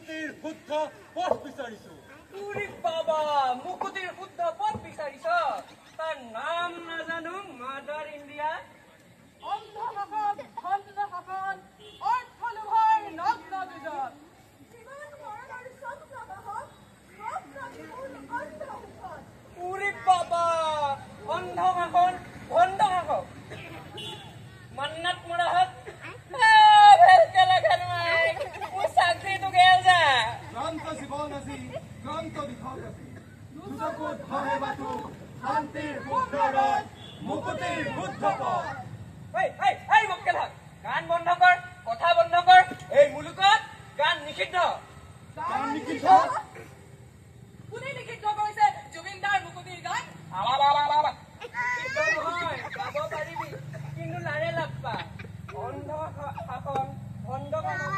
মুকুতিৰ শুদ্ধ পথ বিচাৰিছো। উৰি বাবা, মুকুতিৰ শুদ্ধ পথ বিচাৰিছ? তাৰ নাম নাজানো। Mother India. অন্ধ শাসন, ভণ্ড শাসন, অৰ্থ লোভৰ নগ্ন দুজন। উৰি বাবা, অন্ধ শাসন, ভণ্ড শাসক। মান্নাত মৰা হত ভেলকে লাগা নাই। মোৰ চাকৰিটো গেল যা। ক্ৰান্ত জীৱন আজি, ক্ৰান্ত দিশত আজি, দুচকুত ভাহে বাটু, শান্তিৰ শুদ্ধ ৰথ, মুকুতিৰ শুদ্ধ পথ। মক্কেল হক, গান বন্ধ কৰ, কথা বন্ধ কৰ। এই মুলুকত গান নিষিদ্ধ। গান নিষিদ্ধ? কোনে নিষিদ্ধ কৰিছে জুবিনদাৰ মুকুতিৰ গান? নহয়, গাব পাৰিবি, কিন্তু লাৰে লাপ্পা। অন্ধ শাসন, ভণ্ড শাসন,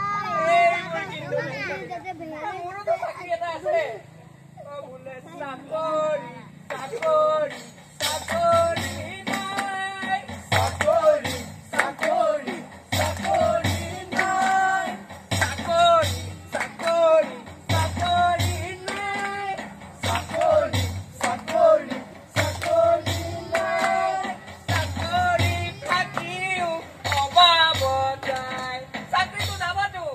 এইবোৰ কিন্তু মোৰোতো চাকৰি এটা আছে। বোলে চাকৰি, চাকৰি, চাকৰি নাই। চাকৰি, চাকৰি, চাকৰি নাই। চাকৰি, চাকৰি, চাকৰি নাই। চাকৰি, চাকৰি, চাকৰি নাই। চাকৰি থাকিও অভাৱত যায়। চাকৰিটো যাবতো।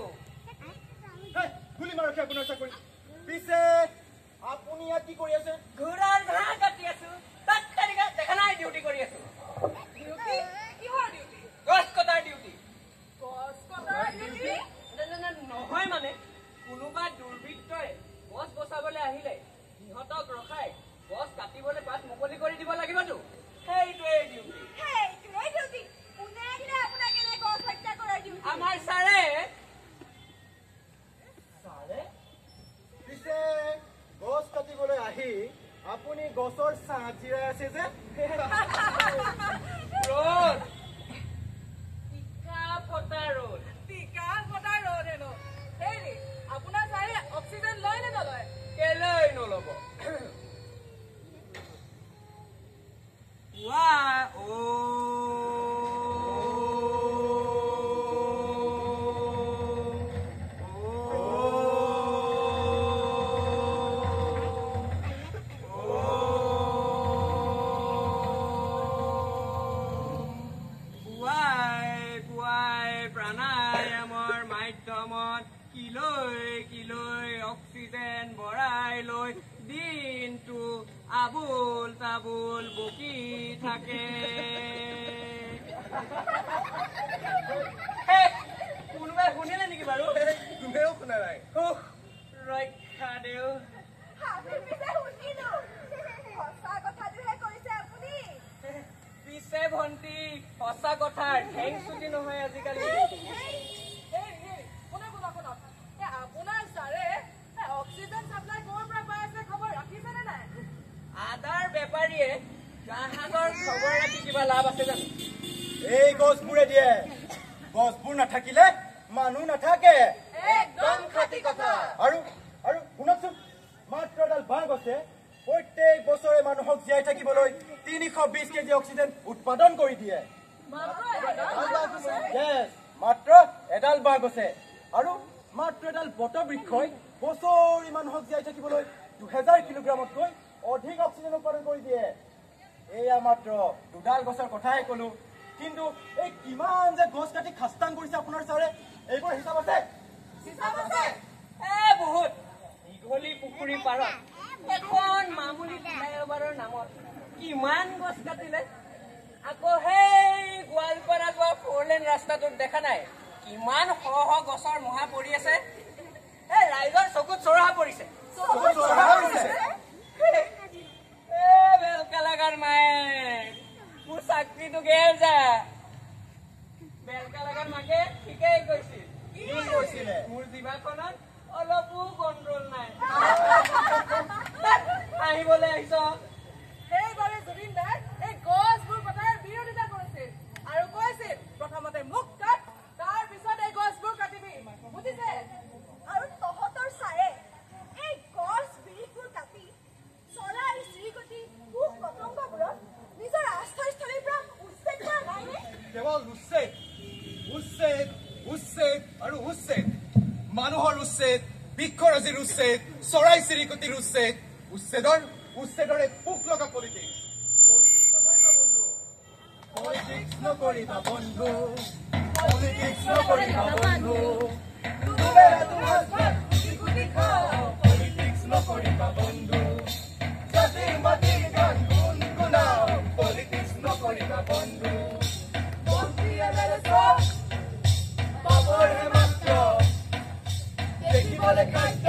গুলি মাৰক আপোনাৰ চাকৰি। পিছে আপুনি ইয়াত কি কৰি আছে? ঘোঁৰাৰ ঘাঁহ কাটি আছো। তাত তালিকা দেখা নাই ডিউটি কৰি আছো। ডিউটি? কিহৰ ডিউটি? গছ কটাৰ ডিউটি। গছ কটাৰ ডিউটি? নহয় মানে, কোনোবা দুৰ্বৃত্তই গছ বচাবলৈ আহিলে সিহঁতক ৰখাই গছ কাটিবলৈ বাট মুকলি কৰি দিব লাগিবতো। সেইটোৱেই ডিউটি। সেইটোৱেই ডিউটি। কোনে দিলে আপোনাক এনে গছ হত্যা কৰাৰ ডিউটি? আমাৰ ছাৰে। ছাৰে? পিছে গছ কাটিবলৈ আহি আপুনি গছৰ ছাঁত জিৰাই আছে যে? ৰ'দ, টিকা ফটা ৰ'দ। টিকা ফটা ৰ'দ হেনো। হেৰি, আপোনাৰ ছাৰে অক্সিজেন লয় নে নলয়? কেলৈ নল'ব? প্ৰাণায়ামৰ মাধ্যমত কিলৈ কিলৈ অক্সিজেন ভৰাই লৈ দিনটো আবুল তাবুল বকি থাকে। কোনোবাই শুনিলে নেকি বাৰু? তুমিও শুনা নাই? ৰক্ষা দেও। পিছে ভণ্টি, সঁচা কথাৰ ঠেং চুটি নহয় আজিকালি। আপোনাৰ ছাৰে অক্সিজেন চাপ্লাই ক'ৰ পৰা পাই আছে খবৰ ৰাখিছেনে নাই? আদাৰ বেপাৰীয়ে জাহাজৰ খবৰ ৰাখি কিবা লাভ আছে জানো? এই গছবোৰে দিয়ে। গছবোৰ নাথাকিলে মানুহ নাথাকে। একদম খাটি কথা। আৰু আৰু শুনকচোন, মাত্ৰ এডাল বাঁহ গছে প্ৰত্যেক বছৰে মানুহক জীয়াই থাকিবলৈ 320 কেজি অক্সিজেন উৎপাদন কৰি দিয়ে। মাত্ৰ এডাল বাঁহ গছে। আৰু মাত্ৰ এডাল বটবৃক্ষই বছৰি মানুহক জীয়াই থাকিবলৈ 2000 কিলোগ্ৰামতকৈ অধিক অক্সিজেন উৎপাদন কৰি দিয়ে। এয়া মাত্ৰ দুডাল গছৰ কথাহে কলো, কিন্তু এই কিমান যে গছ কাটি খাস্তাং কৰিছে আপোনাৰ ছাৰে, এইবোৰ হিচাপ আছে? বহুত। দীঘলী পুখুৰী পাৰত এখন মামুলি ফ্লাইঅভাৰৰ নামত কিমান গছ কাটিলে। আকৌ সেই গোৱালপাৰা যোৱা 4 লেন ৰাস্তাটোত দেখা নাই কিমান শ শ গছৰ মহা পৰি আছে। ৰাইজৰ চকুত চৰহা পৰিছে। বেলকালাগাৰ মায়ে মোৰ চাকৰিটো গেল যা। বেলকালাগাৰ মাকে ঠিকেই কৈছিল। কি কৈছিলে? মোৰ জিভাখনত অলপো কণ্ট্ৰল নাই। আহিবলৈ আহিছ? সেইবাবে জুবিনদাৰ এই গছবোৰ কটাৰ বিৰোধিতা কৰিছিল আৰু কৈছিল প্ৰথমতে মোক কাট, তাৰ পিছত এই গছবোৰ কাটিবি। বুজিছে? আৰু তহঁতৰ ছাৰে এই গছ বিৰিবোৰ কাটি চৰাই চিৰিকটি পোক পতংগবোৰক নিজৰ আশ্ৰয়স্থলীৰ পৰা উচ্ছেদ কৰা নাইনে? কেৱল উচ্ছেদ, উচ্ছেদ, উচ্ছেদ আৰু উচ্ছেদ। মানুহৰ উচ্ছেদ, বৃক্ষৰাজিৰ উচ্ছেদ, চৰাই চিৰিকটিৰ উচ্ছেদ, উচ্ছেদৰে পোক লগা পলিটিক্স নকৰিবা বন্ধু, পলিটিক্স নকৰিবা বন্ধু, পলিটিক্স নকৰিবা বন্ধু, পলিটিক্স নকৰিবা বন্ধু, জাতিৰ মাটিৰ গান গুণগুণাও, পলিটিক্স নকৰিবা বন্ধু, মন্ত্ৰী এমএলএ চব পাবৰহে মাত্ৰ, দেখিবলৈ খাদ্য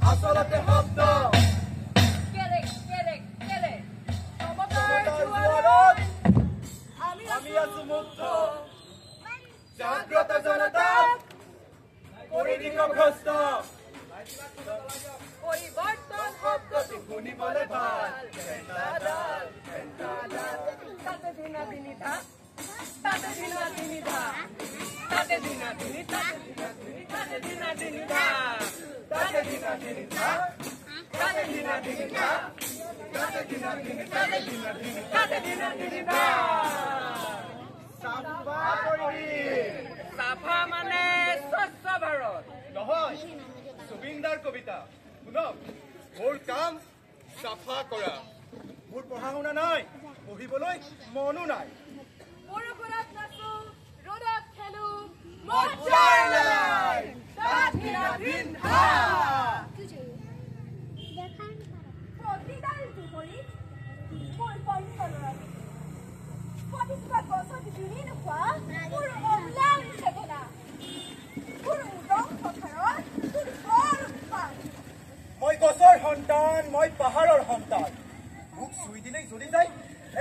আচলতে শব্দ, আমি আছো মুক্ত, জাগ্ৰত জনতা কৰি দিব ভ্ৰষ্ট, পৰিৱৰ্তন শব্দটো শুনিবলৈ ভাল, তাতে দিনা তিনিটা, তাতে দিনা তিনিটা, তাতে দিনা তিনি, তাতে দিনা তিনিটা, তাতে দিনা তিনিটা, তাতে দিনা তিনিটা, তাতে দিনা তিনিটা, তাতে দিনা তিনিটা। চাফা পৰিৱেশ চাফা মানে স্বচ্ছ ভাৰত নহয়, জুবিনদাৰ কবিতা শুনক, মোৰ কাম চাফা কৰা, মোৰ পঢ়া শুনা নাই, পঢ়িবলৈ মনো নাই, বৰষুণত নাচো, ৰ'দত খেলো, মজাৰ নাই, তাত ঘিনা পিন্ধা। প্ৰতিডাল দুবৰিত মোৰ কণ্ঠলৰালি, প্ৰতিজোপা গছত জুৰি নোপোৱা মোৰ অম্লান চেতনা, মোৰ উদং পথাৰত তোৰ বৰ উৎপাত। মই গছৰ সন্তান, মই পাহাৰৰ সন্তান, মোক চুই দিলেই জ্বলি যায়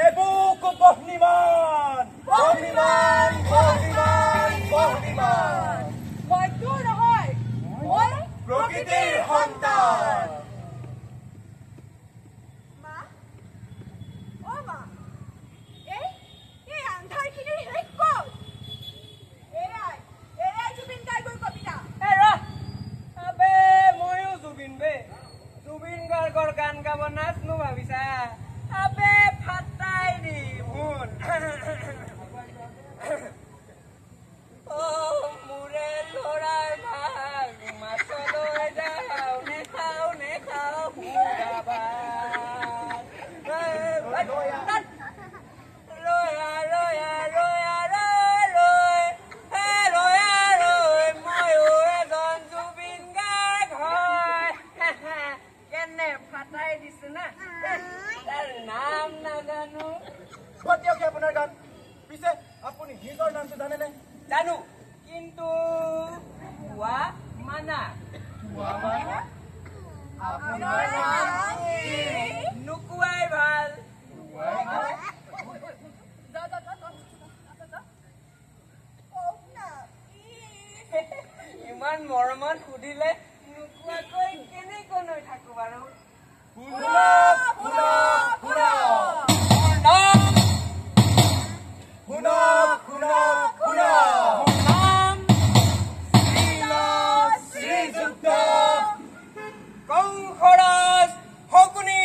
এবুক বহ্নিমান, বহ্নিমান, বহ্নিমান, বহ্নিমান, মই তোৰ নহয়, মই প্ৰকৃতিৰ সন্তান। মা, অ' মা, এই আন্ধাৰখিনিৰ শেষ ক'ত? এয়াই জুবিন গাৰ্গৰ কবিতা। আবে ময়ো জুবিন বে, জুবিন গাৰ্গৰ গান গাব নাচনো ভাবিছা, আবে ফাটাই দি শুন। মোৰে লৰাৰ ভাগ মাছলৈ যাওঁ, নেখাওঁ নেখাওঁ সুৰা ভাত, ৰয়া ৰয়া ৰয়া ৰৈ হে ৰয়া ৰৈ, ময়ো এজন জুবিন গাৰ্গ হয়। কেনে ফাটাই দিছো না, তাৰ নাম নাজানো। দিয়ক আপোনাৰ গান, পিছে আপুনি নিজৰ নামটো জানেনে? জানো, কিন্তু কোৱা মানা। আপোনাৰ নাম নোকোৱাই ভাল। ইমান মৰমত সুধিলে নোকোৱাকৈ কেনেকৈ থাকো বাৰু। শুনক, শুনক, শুনক, নাম শুনক, শুনক, শুনক, নাম শ্ৰীযুক্ত কংসৰাজ শকুনি।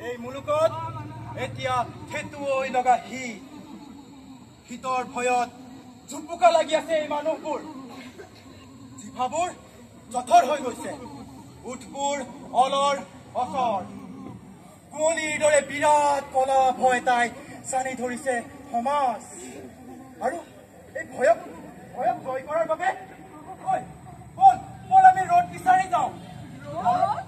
এই মুলুকত এতিয়া থেতুৱৈ লগা শীতৰ ভয়ত জুপুকা লাগি আছে এই মানুহবোৰ, জিভাবোৰ জঠৰ হৈ গৈছে, ওঠবোৰ অলৰ অচৰ, কুঁৱলীৰ দৰে বিৰাট কলা ভয় তাই চানি ধৰিছে সমাজ, আৰু এই ভয়ক জয় কৰাৰ বাবে বল আমি ৰ'দ বিচাৰি যাওঁ। ৰ'দ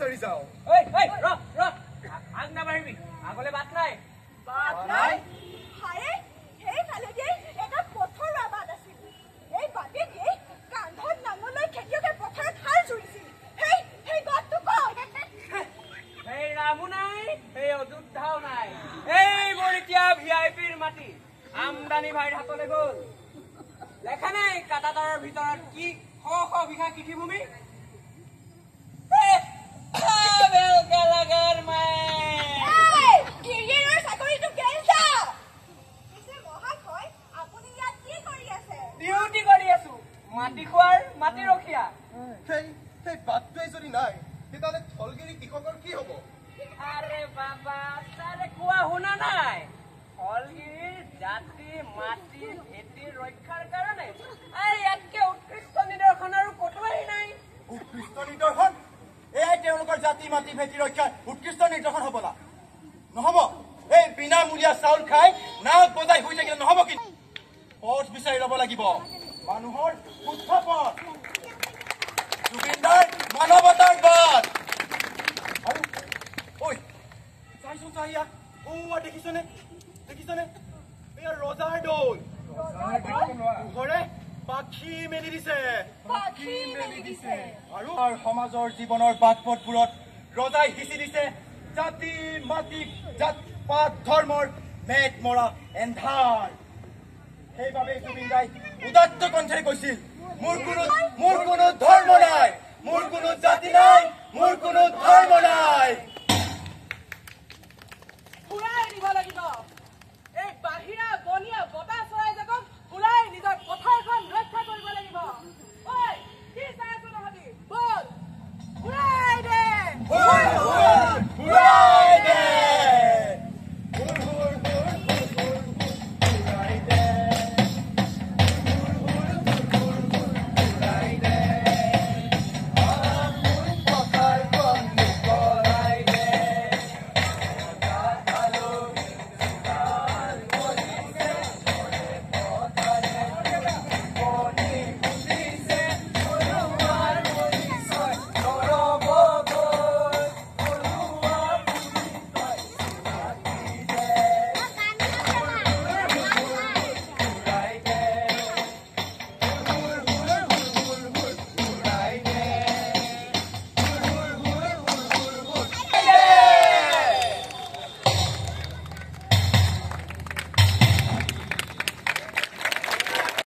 বিচাৰি যাওঁ। আগ নাবাঢ়িবি, আগলে বাট নাই। বাট নাই? হায়ে, সেইফালে দিয়ে এটা পথৰুৱা বাট আছিল। এই বাটে দিয়ে কান্ধত নাঙলৈ খেতিয়কে পথাৰত হাল জুৰিছিল। সেই বাটটো কওক। সেই ৰামো নাই, সেই অযোধ্যাও নাই। এইবোৰ এতিয়া ভিআইপিৰ মাটি। আমদানি ভাইৰ হাতলৈ গ'ল। দেখা নাই কাটাতাৰৰ ভিতৰত কি শ শ বিঘা কৃষিভূমি। চাকৰিটো কেঞ্চা। পিছে মহাশয়, আপুনি ইয়াত কি কৰি আছে? ডিউটি কৰি আছো, মাটি খোৱাৰ, মাটি ৰখীয়া। সেই বাটটোৱে যদি নাই তেতিয়াহ'লে থলগিৰি কৃষকৰ কি হ'ব? আৰে বাবা, তাৰে কোৱা শুনা নাই? ফলগিৰিৰ জাতি, মাটি, ভেটি ৰক্ষাৰ কাৰণে ইয়াতকে উৎকৃষ্ট নিদৰ্শন আৰু ক'তোৱেই নাই। উৎকৃষ্ট নিদৰ্শন? এয়াই তেওঁলোকৰ জাতি, মাটি, ভেটি ৰক্ষাৰ উৎকৃষ্ট নিদৰ্শন হ'বলা? নহ'ব। এই বিনামূলীয়া চাউল খাই নাক বজাই শুই থাকিলে নহ'ব। কিন্তু পথ বিচাৰি ল'ব লাগিব, মানুহৰ শুদ্ধ পথ, জুবিনদাৰ মানৱতাৰ পথ। আৰু ঐ চাইছো চাহিয়া, দেখিছনে এয়া ৰজাৰ দৌল। পোহৰে পাখি মেলি দিছে। আৰু সমাজৰ জীৱনৰ বাট পথবোৰত ৰজাই সিঁচি দিছে জাতি, মাটি, জাত পাত, ধৰ্মৰ মেঘ মৰা এন্ধাৰ। সেইবাবে জুবিনদাই উদাত্ত কণ্ঠেৰে কৈছিল, মোৰ কোনো ধৰ্ম নাই, মোৰ কোনো জাতি নাই, মোৰ কোনো ধৰ্ম নাই। ঘূৰাই দিব লাগিব। এই বাহিৰা বনীয়া বতাহ চৰাই জাকক ঘূৰাই নিজৰ পথাৰ